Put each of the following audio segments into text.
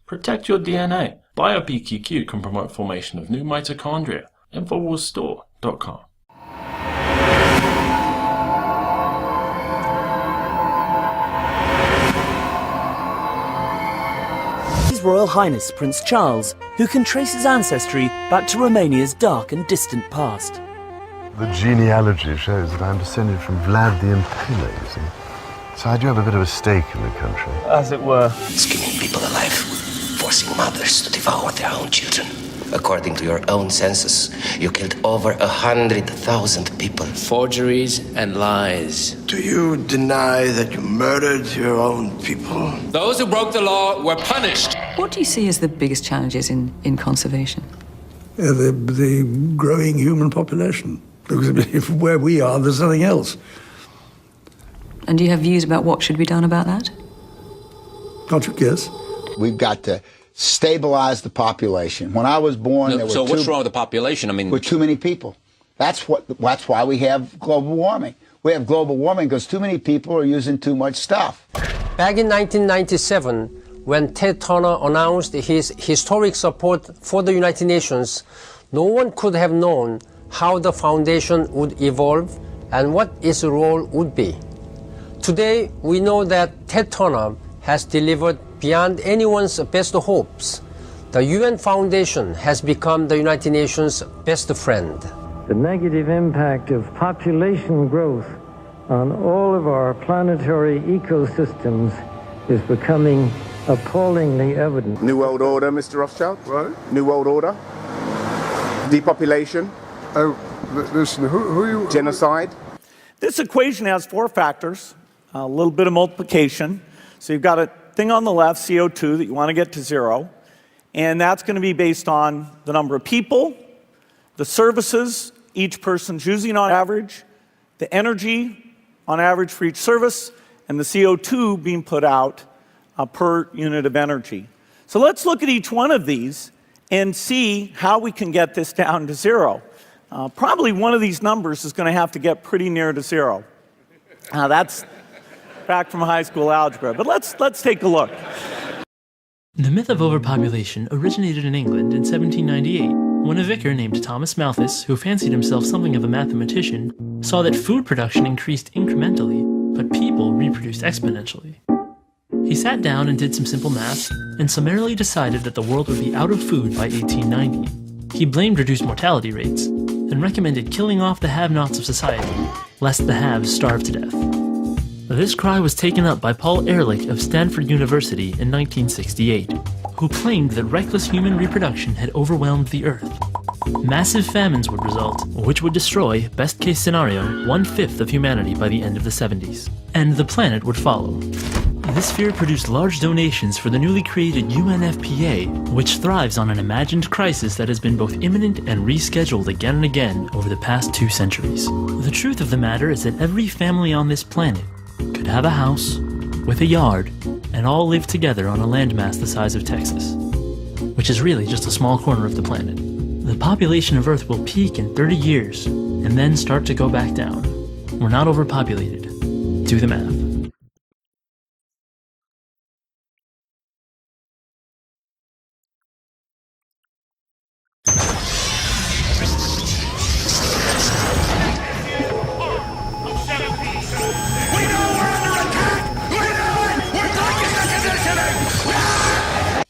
Protect your DNA. BioPQQ can promote formation of new mitochondria. Infowarsstore.com. His Royal Highness Prince Charles, who can trace his ancestry back to Romania's dark and distant past. The genealogy shows that I'm descended from Vlad the Impaler, you see. So I do have a bit of a stake in the country. As it were. Skinning people alive, forcing mothers to devour their own children. According to your own census, you killed over 100,000 people. Forgeries and lies. Do you deny that you murdered your own people? Those who broke the law were punished. What do you see as the biggest challenges in conservation? The growing human population. Because where we are, there's nothing else. And do you have views about what should be done about that? Can't you guess? We've got to stabilize the population. When I was born, there were what's wrong with the population? I mean, with too many people. That's why we have global warming. We have global warming because too many people are using too much stuff. Back in 1997, when Ted Turner announced his historic support for the United Nations, no one could have known how the foundation would evolve and what its role would be. Today, we know that Ted Turner has delivered beyond anyone's best hopes. The UN Foundation has become the United Nations' best friend. The negative impact of population growth on all of our planetary ecosystems is becoming appallingly evident. New World Order, Mr. Rothschild? What? New World Order? Depopulation? Oh, listen, who are you? Genocide? This equation has four factors, a little bit of multiplication. So you've got a thing on the left, CO2, that you want to get to zero. And that's going to be based on the number of people, the services each person's using on average, the energy on average for each service, and the CO2 being put out per unit of energy. So let's look at each one of these and see how we can get this down to zero. Probably one of these numbers is going to have to get pretty near to zero. That's back from high school algebra, but let's take a look. The myth of overpopulation originated in England in 1798, when a vicar named Thomas Malthus, who fancied himself something of a mathematician, saw that food production increased incrementally, but people reproduced exponentially. He sat down and did some simple math, and summarily decided that the world would be out of food by 1890. He blamed reduced mortality rates, and recommended killing off the have-nots of society, lest the haves starve to death. This cry was taken up by Paul Ehrlich of Stanford University in 1968, who claimed that reckless human reproduction had overwhelmed the Earth. Massive famines would result, which would destroy, best-case scenario, 1/5 of humanity by the end of the 70s. And the planet would follow. This fear produced large donations for the newly created UNFPA, which thrives on an imagined crisis that has been both imminent and rescheduled again and again over the past 2 centuries. The truth of the matter is that every family on this planet could have a house, with a yard, and all live together on a landmass the size of Texas, which is really just a small corner of the planet. The population of Earth will peak in 30 years, and then start to go back down. We're not overpopulated. Do the math.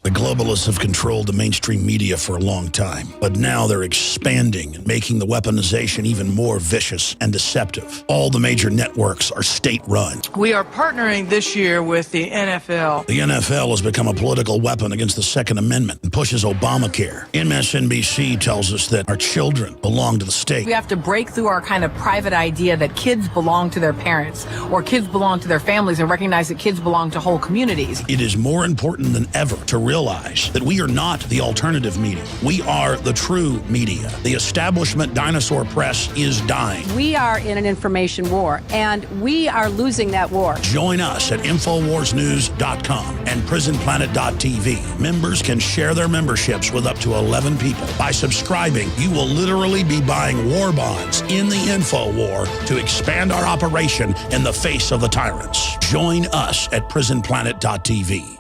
The globalists have controlled the mainstream media for a long time, but now they're expanding and making the weaponization even more vicious and deceptive. All the major networks are state-run. We are partnering this year with the NFL. The NFL has become a political weapon against the Second Amendment and pushes Obamacare. MSNBC tells us that our children belong to the state. We have to break through our kind of private idea that kids belong to their parents or kids belong to their families and recognize that kids belong to whole communities. It is more important than ever to realize that we are not the alternative media. We are the true media. The establishment dinosaur press is dying. We are in an information war, and we are losing that war. Join us at InfoWarsNews.com and PrisonPlanet.tv. Members can share their memberships with up to 11 people. By subscribing, you will literally be buying war bonds in the info war to expand our operation in the face of the tyrants. Join us at PrisonPlanet.tv.